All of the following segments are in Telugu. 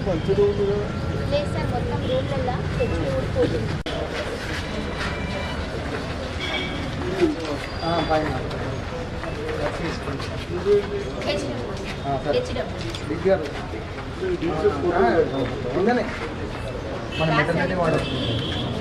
మంచి రూమ్ లేదు సార్, మొత్తం రూమ్లలో తెచ్చి ఊడిపోతుంది. పైన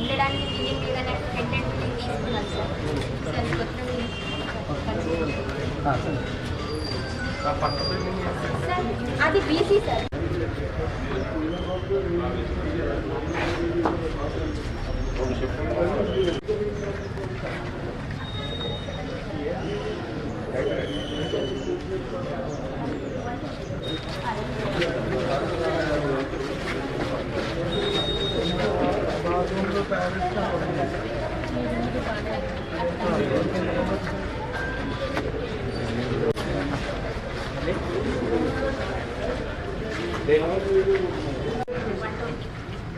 ఉండడానికి బిల్డింగ్ ఏదైనా టెంటెడ్ బిల్డింగ్ తీసుకున్నాను సార్. సార్ అది బీసీ సార్.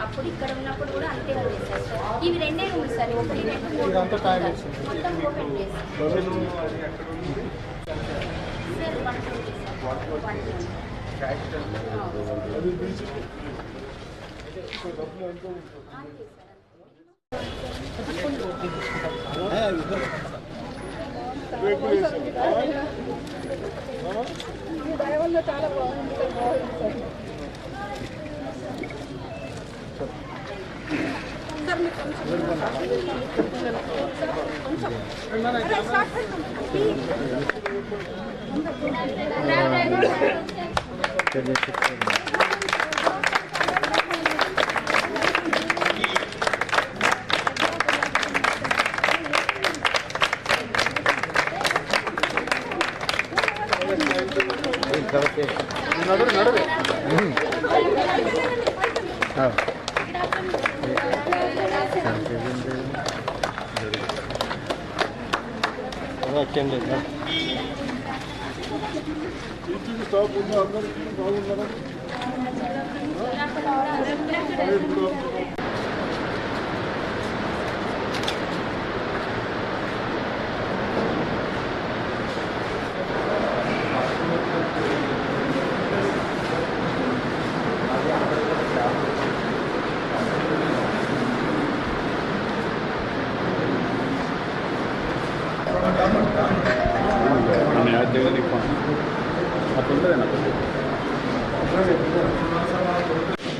అప్పుడు ఇక్కడ ఉన్నప్పుడు కూడా అంతే ఉంది సార్. ఇవి రెండే రూమ్స్ సార్, ఒకటి రెండు మొత్తం ఓపెన్ ప్లేస్ సార్. 120 చాలా బాగుంది సార్.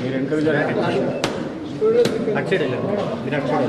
మీరు ఎంకరేజ్ అక్షడే మీరు అక్షడే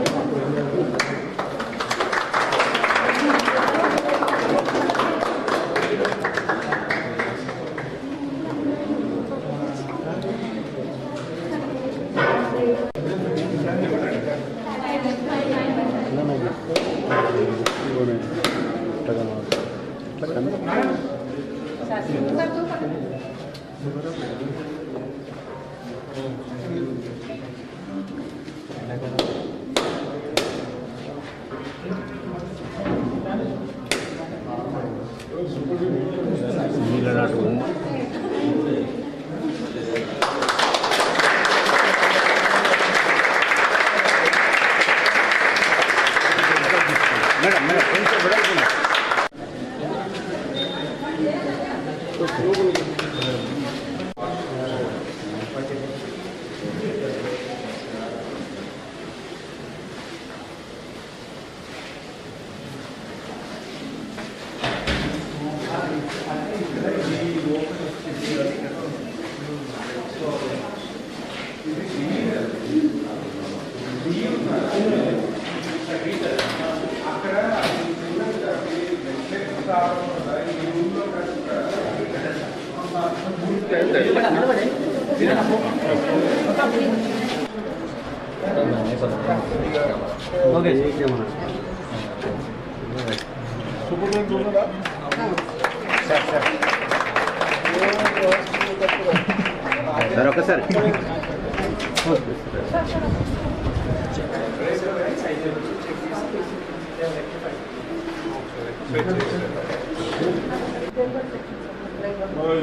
సార్ ఒకసారి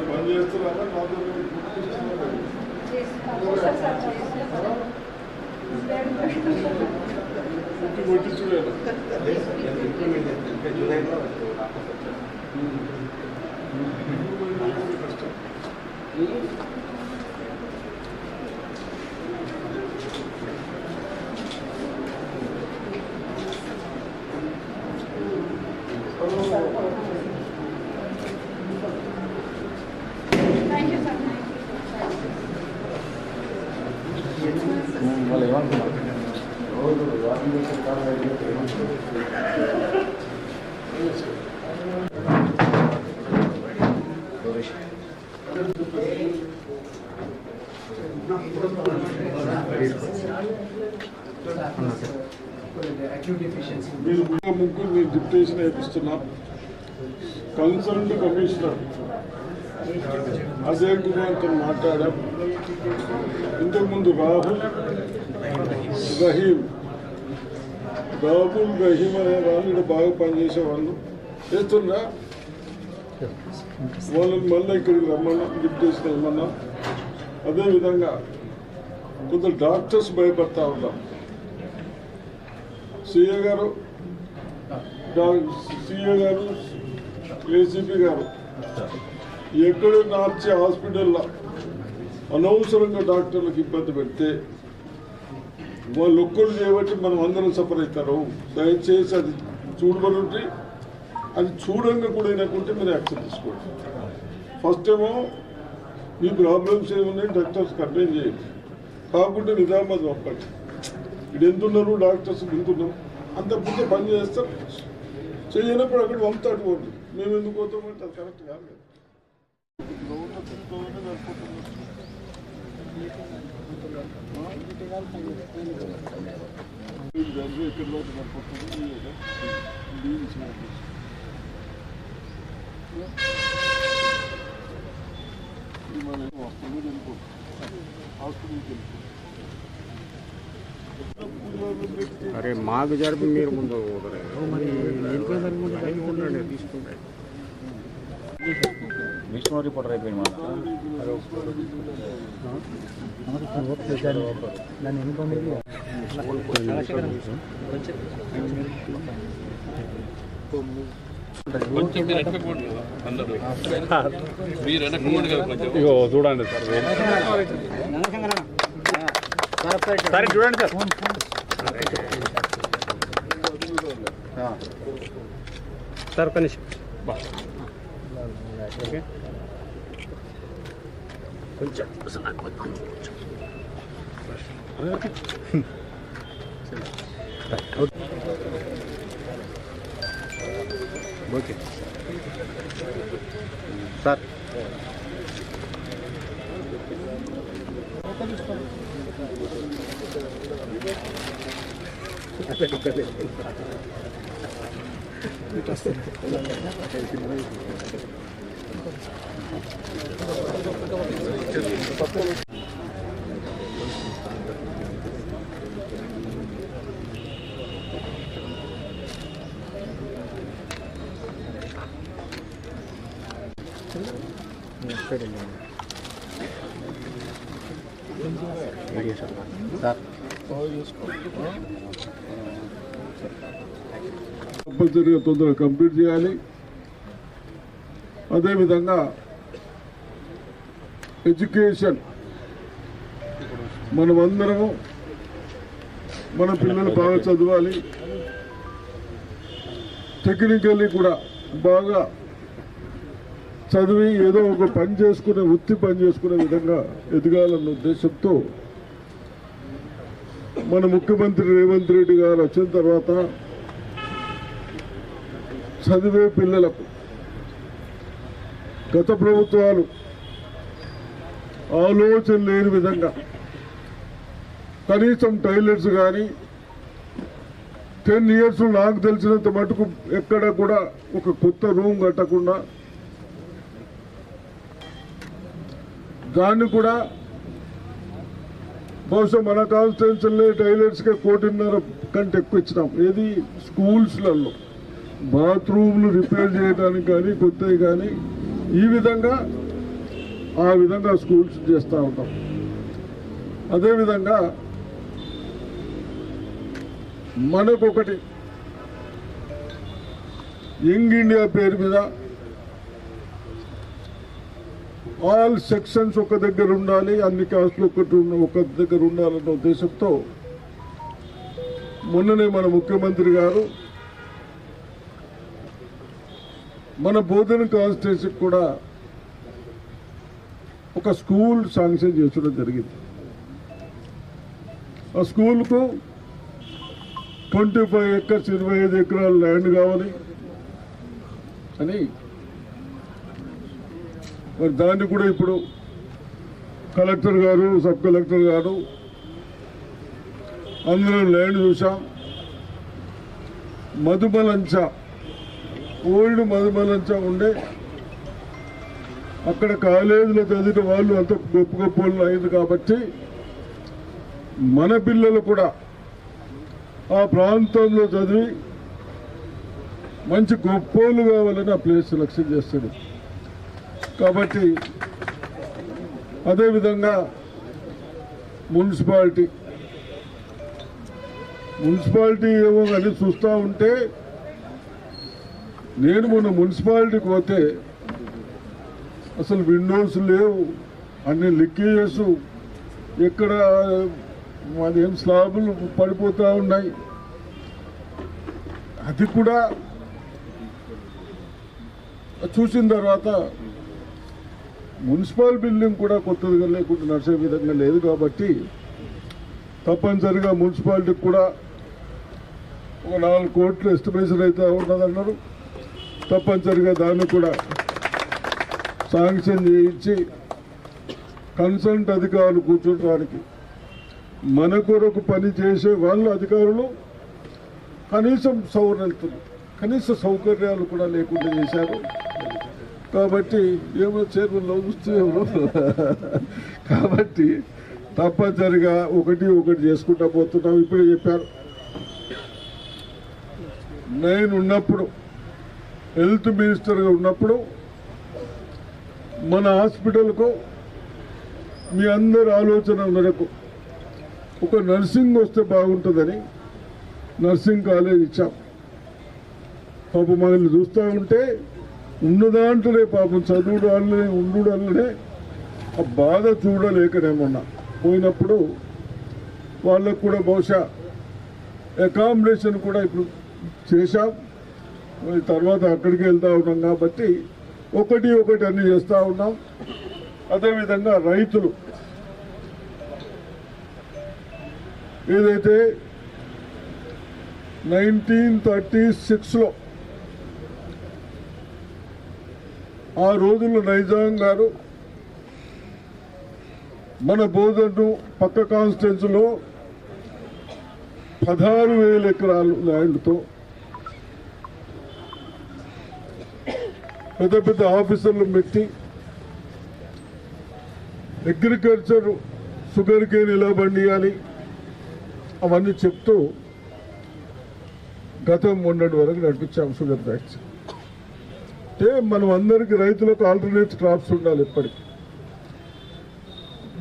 పని చేస్తున్నారా కొట్టించుకోలేదు. వాళ్ళు ఏమనుకున్నారు? మీరు ముగ్గురు మీరు డిప్యూటేషన్ వేపిస్తున్నాం. కన్సర్న్డ్ కమిషనర్ అజయ్ కుమార్తో మాట్లాడాం. ఇంతకుముందు రాహుల్ రహీం అనే వాళ్ళు బాగా పనిచేసేవాళ్ళు చేస్తున్నా. వాళ్ళని మళ్ళీ ఇక్కడికి రమ్మన్నా, డిప్యూటేషన్ ఏమన్నా. అదేవిధంగా కొంత డాక్టర్స్ భయపడతా ఉన్నాం. సిఏ గారు, ఏసీపీ గారు ఎక్కడ నార్చి హాస్పిటల్లో అనవసరంగా డాక్టర్లకు ఇబ్బంది పెడితే వాళ్ళు ఒక్కరు చేయబట్టి మనం అందరం సఫర్ అవుతారు. దయచేసి అది చూడబడి అది చూడంగా కూడా అయినకుంటే మీరు యాక్షన్ తీసుకోండి. ఫస్ట్ ఏమో మీ ప్రాబ్లమ్స్ ఏమున్నాయి డాక్టర్స్ కంప్లైంట్ చేయండి, కాకుంటే నిజామాబాద్ పంపండి. ఇక్కడ ఎంతున్నారు డాక్టర్స్ వింటున్నాం, అంత ముందే పని చేస్తారు. చేయనప్పుడు అక్కడ పంపుతాడు పోండి. మేము ఎందుకు పోతామంటే అది కరెక్ట్ కాదు కదా. అరే మాకు జరిపి మీరు ముందు తీసుకుంటారు. విష్ణు రిపోర్టర్ అయిపోయింది ఇగో చూడండి సార్, సరే చూడండి సార్. సార్ ఒక నిమిషం ఓకే కొంచెం ఓకే సార్. కంపల్సరీగా తొందరగా కంప్లీట్ చేయాలి. అదేవిధంగా ఎడ్యుకేషన్ మనమందరము మన పిల్లలు బాగా చదవాలి, టెక్నికల్లీ కూడా బాగా చదివి ఏదో ఒక పని చేసుకునే వృత్తి పని చేసుకునే విధంగా ఎదగాలన్న ఉద్దేశంతో మన ముఖ్యమంత్రి రేవంత్ రెడ్డి గారు వచ్చిన తర్వాత చదివే పిల్లలకు గత ప్రభుత్వాలు ఆలోచన లేని విధంగా కనీసం టాయిలెట్స్ కానీ 10 years నాకు తెలిసినంత మటుకు ఎక్కడ కూడా ఒక కొత్త రూమ్ కట్టకుండా దాన్ని కూడా బహుశా మన కాన్స్టిట్యూన్సీలో టాయిలెట్స్కే 1.5 కంటే ఎక్కువ ఇచ్చినాం. ఏది స్కూల్స్లలో బాత్రూమ్లు రిపేర్ చేయడానికి కానీ కొత్తవి కానీ ఈ విధంగా ఆ విధంగా స్కూల్స్ చేస్తూ ఉంటాం. అదేవిధంగా మనకొకటి యంగ్ ఇండియా పేరు మీద ఆల్ సెక్షన్స్ ఒక దగ్గర ఉండాలి, అన్ని కాస్ట్లు ఒక దగ్గర ఉండాలన్న ఉద్దేశంతో మొన్ననే మన ముఖ్యమంత్రి గారు మన బోధన కాన్స్టిట్యూన్సీకి కూడా ఒక స్కూల్ శాంక్షన్ చేసడం జరిగింది. ఆ స్కూల్కు 25 acres 25 ఎకరాల ల్యాండ్ కావాలి అని మరి దాన్ని కూడా ఇప్పుడు కలెక్టర్ గారు, సబ్ కలెక్టర్ గారు అందరం ల్యాండ్ చూసాం. మధుమలంచ, ఓల్డ్ మధుమలంచ ఉండే అక్కడ కాలేజీలో చదివిన వాళ్ళు అంత గొప్ప గొప్ప వాళ్ళు అయింది కాబట్టి మన పిల్లలు కూడా ఆ ప్రాంతంలో చదివి మంచి గొప్పోళ్ళు కావాలని ఆ ప్లేస్ సెలక్షన్ చేస్తాడు. కాబట్టి అదేవిధంగా మున్సిపాలిటీ ఏమో అని చూస్తూ ఉంటే నేను మొన్న మున్సిపాలిటీకి పోతే అసలు విండోస్ లేవు, అన్ని లీకేజెస్, ఎక్కడ మాదేం స్లాబులు పడిపోతూ ఉన్నాయి. అది కూడా చూసిన తర్వాత మున్సిపల్ బిల్డింగ్ కూడా కొత్తదిగా లేకుండా నడిచే విధంగా లేదు కాబట్టి తప్పనిసరిగా మున్సిపాలిటీకి కూడా ఒక 4 కోట్లు ఎస్టిమేషన్ అయితే ఉన్నదన్నారు. తప్పనిసరిగా దాన్ని కూడా శాంక్షన్ చేయించి కన్సల్ట్ అధికారులు కూర్చోడానికి మన కొరకు పని చేసే వాళ్ళు అధికారులు కనీస సౌకర్యాలు కూడా లేకుండా చేశారు. కాబట్టి ఏమో చైర్మన్లో చూస్తే కాబట్టి తప్పనిసరిగా ఒకటి చేసుకుంటా పోతున్నాం. ఇప్పుడే చెప్పారు, నేను ఉన్నప్పుడు హెల్త్ మినిస్టర్గా ఉన్నప్పుడు మన హాస్పిటల్కు మీ అందరి ఆలోచన మేరకు ఒక నర్సింగ్ వస్తే బాగుంటుందని నర్సింగ్ కాలేజ్ ఇచ్చాం. పాపం మనల్ని చూస్తూ ఉంటే ఉన్న దాంట్లోనే పాపం చదువుడు వాళ్ళనే ఉండు వాళ్ళనే ఆ బాధ చూడలేకనేమన్నా పోయినప్పుడు వాళ్ళకు కూడా బహుశా అకామిడేషన్ కూడా ఇప్పుడు చేశాం. తర్వాత అక్కడికి వెళ్తూ ఉన్నాం కాబట్టి ఒకటి అన్ని చేస్తూ ఉన్నాం. అదేవిధంగా రైతులు ఏదైతే 1936లో ఆ రోజుల్లో నైజాం గారు మన బోధను పక్క కాన్స్టిట్యున్సీలో 16,000 ఎకరాలు ల్యాండ్తో పెద్ద ఆఫీసర్లు పెట్టి అగ్రికల్చర్ షుగర్ కేన్ ఎలా పండియాలి అవన్నీ చెప్తూ గతం మొన్నటి వరకు నడిపించాం షుగర్ ఫ్యాక్టరీ. అంటే మనం అందరికీ రైతులకు ఆల్టర్నేట్ క్రాప్స్ ఉండాలి ఎప్పటికీ.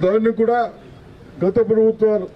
దాన్ని కూడా గత ప్రభుత్వాలు